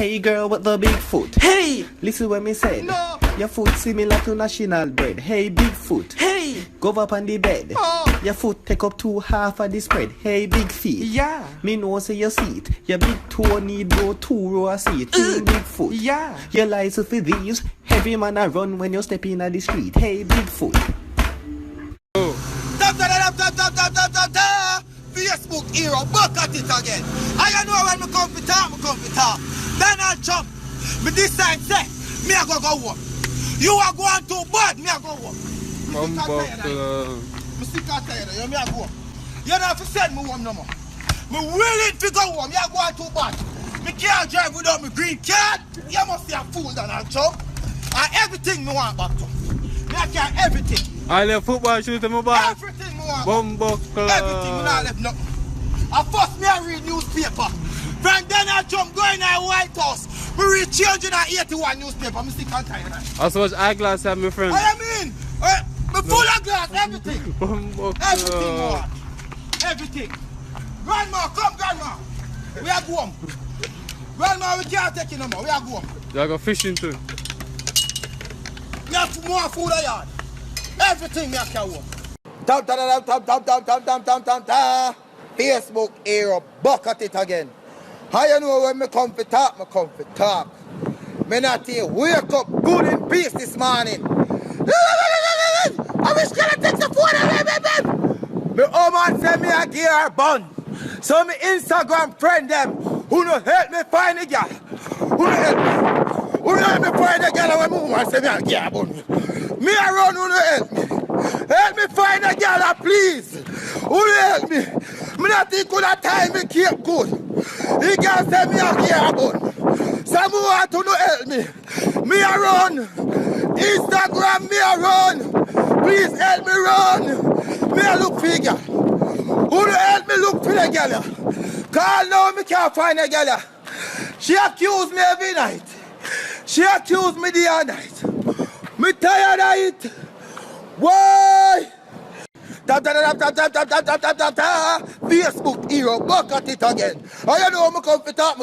Hey girl with the big foot. Hey! Listen what me said. No! Your foot similar to national bread. Hey big foot. Hey! Go up on the bed. Oh! Your foot take up 2/2 of the spread. Hey big feet. Yeah! Me know say your seat. Your big toe need go 2 row of seat. Hey big foot. Yeah! Your license for these. Heavy man a run when you step in at the street. Hey big foot. Oh! Facebook hero, back at it again. I know when me come for talk. Then I jump. Me decide say, me a go home. You are going too bad, me a go home. Me sick and tired of you, me a go home. You don't have to send me home no more. Me willing to go home, you are going too bad. Me can't drive without me green card. You must be a fool then I jump. And everything me want back to. Me I can everything. I left football shoes in my bag. Everything me want. Bumbuckler. Everything me not left nothing. I first me I read newspaper. From then I jump going to the White House. Me read children at 81 newspaper. Me sick and tired of that. I saw eyeglass at my friend. I mean, me full of glass, everything. Bumbuckler. Everything me want. Everything. Grandma, come grandma. We are going. Grandma, we can't take you no more. We are going. You go fishing too. We have more food in yard. Everything me I can home. Facebook era, back at it again. How you know when me come for talk, Me not here, wake up good in peace this morning. I wish I take the phone. Me man say me a gear bun. So me Instagram friend them, who no help me find a girl. Who no help me find a girl when me woman say me a gear bun. Me a run, who no help me. Help me find a girl, please. Who no help me. Me not think good at time me keep good. He can say me a gear bun. Some want to no help me. Me a run. Instagram me a run. Please help me run. Me a look for a girl. Who no help me look for the girl? Call now me can't find a girl. She accused me every night. She accused me day and night. Me tired of it. Why? Facebook hero, back at it again. I know me come for talk.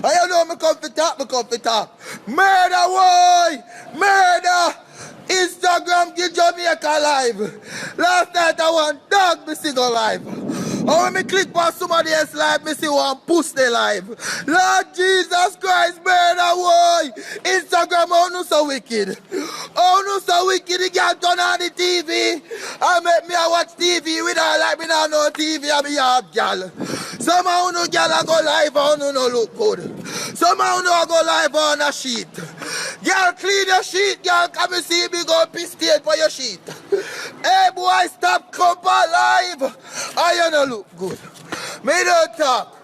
I know me come for talk. Murder, why? Murder. Instagram give Jamaica live. Last night I want dog me see go live. Oh, when me click on somebody else live, me see one pussy live. Lord Jesus Christ, murder, why? Instagram, oh no so wicked. Oh no so wicked, the girl turn on the TV. I make me watch TV without like me now no TV, I be half girl. Somehow no girl I go live on no look good. Somehow no I go live on a sheet. Girl clean your sheet, girl come and see me go piss state for your sheet. Hey boy, stop come alive. I don't look good. Me don't talk.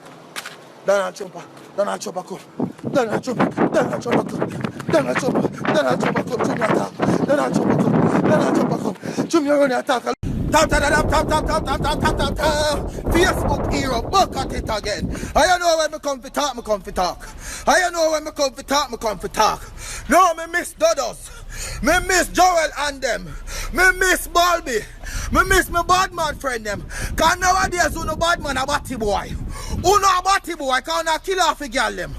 Donald Trump come. Donald Trump come. Donald Trump come. Donald Trump come. Donald Trump come. Junior run attack. Facebook hero, back at it again. I know when me come for talk, I know when me come for talk. No, me miss Dodos. Me miss Joel and them. Me miss Balby. Me miss my bad man friend them. Cause nowadays who no bad man a batty boy. Who no a batty boy can not kill off a girl them.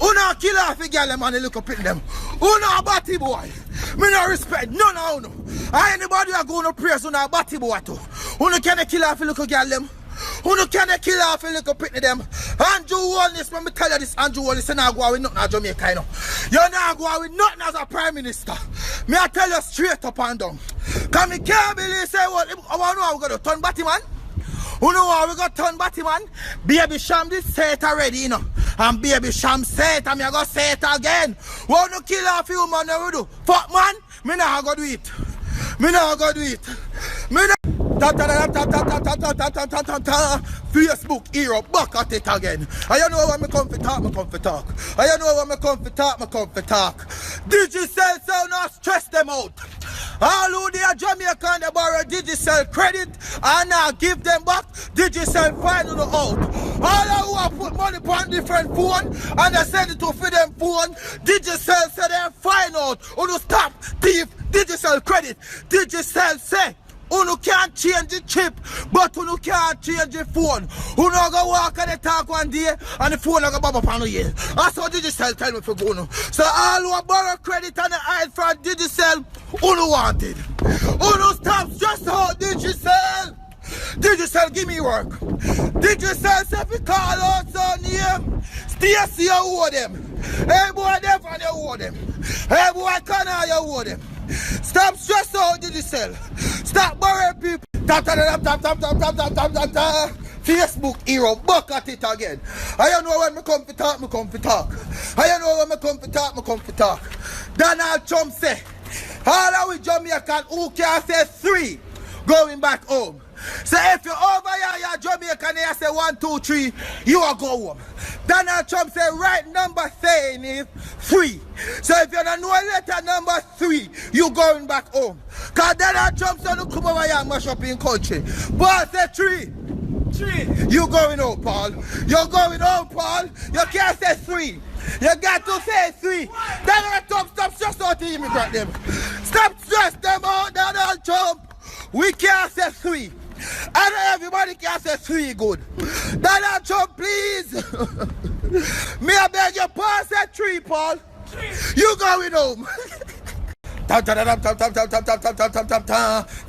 Who no kill off a girl them and they look up at them. Who no a batty boy. Me no respect none of you. Anybody who go no praise who no a batty boy too. Who no can kill off a little girl them. Who no can kill off a little pitney them. Andrew Holness, when me tell you this, Andrew Holness, you not go with nothing as Jamaica, you know. You not go with nothing as a Prime Minister. Me I tell you straight up and down. Cause me can't believe say what, I want to know how we got to turn batty man. Who know how we got to turn batty man? Baby Sham did say it already, you know. And Baby Sham say it and me I go say it again. Want to kill off you man, we do. Fuck man, me not go do it. Me not go do it. Me not. Facebook hero, back at it again. I know when me come for talk. I know when me come for talk. Digicel so not stress them out. All who they are Jamaican, they borrow Digicel credit and now give them back. Digicel find them out. All who have put money on different phone and they send it to for them phone. Digicel say they find out. Who to stop thief Digicel credit. Digicel say Uno can't change the chip, but uno can't change the phone. Uno go walk and they talk one day, and the phone go bubble up on you. That's what Digicel tell me for Uno. So all who borrow credit and the hide from Digicel, Uno wanted. Uno stop stress out Digicel. Digicel give me work. Digicel say if you call out some name, Stacy you owe them. Hey boy, Devon you owe them. Hey boy, Connor you owe them. Stop stress out Digicel. Stop borrowing people. Facebook hero, back at it again. I know when me come to talk, me come to talk. I know when me come to talk, me come to talk. Donald Trump say, all of we Jamaican who can say 3 going back home. So if you're over here, you're Jamaican, you say 1, 2, 3, you are go home. Donald Trump say right number saying is 3. So if you're not know letter number 3, you going back home. Cause Donald Trump said come over here and mash up in country. But say 3. You going home, Paul. You're going home, Paul. You can't say 3. You got to say 3. Donald Trump, stop stress out the immigrant them. Stop stress them out, Donald Trump. We can't say 3. And everybody can say 3 good. Donald Trump, please. Me I beg you, Paul said 3, Paul. 3. You going home.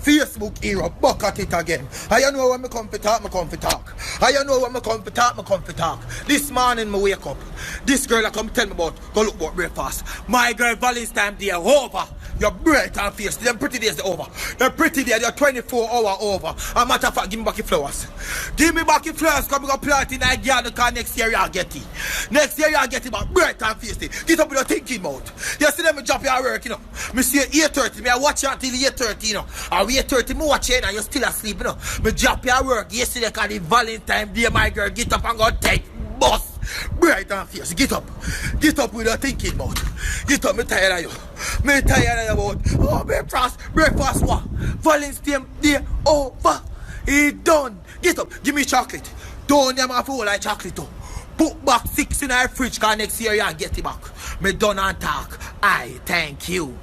Facebook era, buck at it again. I know when me come to talk, me come to talk. I know when me come to talk, me come to talk. This morning me wake up. This girl I come tell me about, go look about breakfast. My girl, Valentine's Day over. Your bright and face, them pretty days are over. They're pretty days, they're 24 hours over. A matter of fact, give me back the flowers. Give me back the flowers, because I'm going to plant in a garden, because next year you'll get it. Next year you'll get it back, bright and face. Get up with your thinking mouth. You see them drop your work, you know. Me see 8:30, me I watch you until 8:30, you know. Or 8:30, me watch you and you're still asleep, you know. Me drop your work yesterday, because the Valentine's Day, my girl, get up and go take bus. Bright and fierce, get up with your thinking mouth. Get up, me tired of you. Me tired of you about, oh, breakfast what? Valentine's Day over. It's done. Get up, give me chocolate. Don't them have all like chocolate too. Put back 6 in our fridge, cause next year you get it back. Me done and talk. I thank you.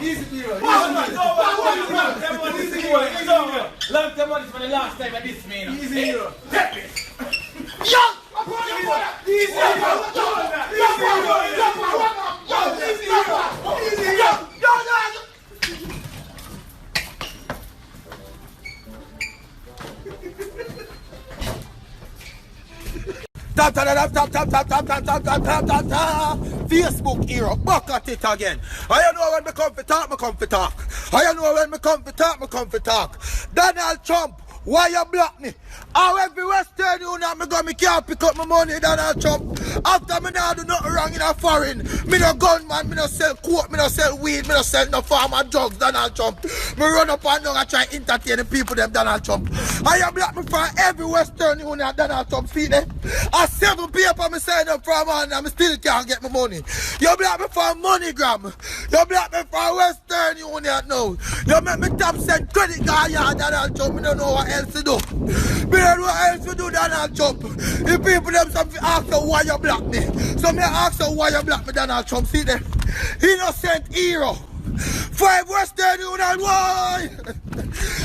Easy hero. Long term money for the last time at this man. Easy hero. Take it. Yo! Easy Facebook era, back at it again. I know when me come to talk, me come to talk. I know when me come to talk, me come to talk. Donald Trump, why you block me? How every Western Union me go, me can't pick up my money, Donald Trump. After me now do nothing wrong in a foreign. Me no gunman, me no sell coke, me no sell weed, me no sell no farmer drugs, Donald Trump. Me run up and down and try entertain the people them, Donald Trump. I you block me from every Western Union, Donald Trump, see there? I 7 paper me sign up from and I still can't get my money. You block me from MoneyGram. You block me from Western Union now. You make me top send credit card, yeah, Donald Trump. Me don't know what else to do. Me don't know what else to do, Donald Trump. The people them some ask you why you block me. So me ask you why you block me, Donald Trump. See there? Innocent hero. 5 Western Union, why?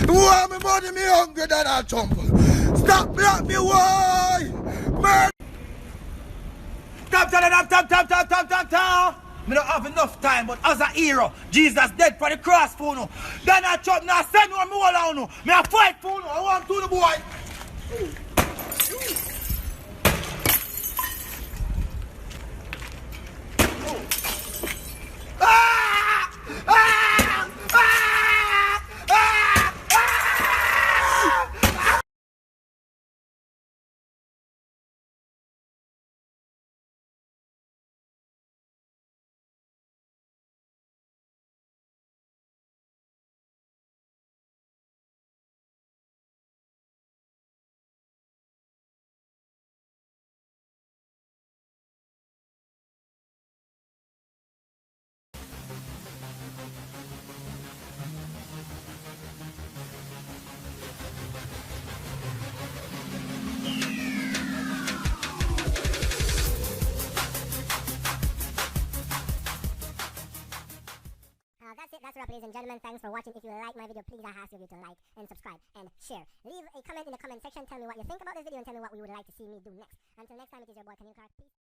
Why me money, me hungry, Donald Trump? Stop block me, why? Man. Stop. Me don't have enough time, but as a hero, Jesus dead for the cross for you. Donald Trump now send one more on you. Me a fight for you. I want to the boy. up, ladies and gentlemen. Thanks for watching. If you like my video, please I ask you to like and subscribe and share. Leave a comment in the comment section. Tell me what you think about this video and tell me what we would like to see me do next. Until next time, it is your boy Kenny Clark. Peace.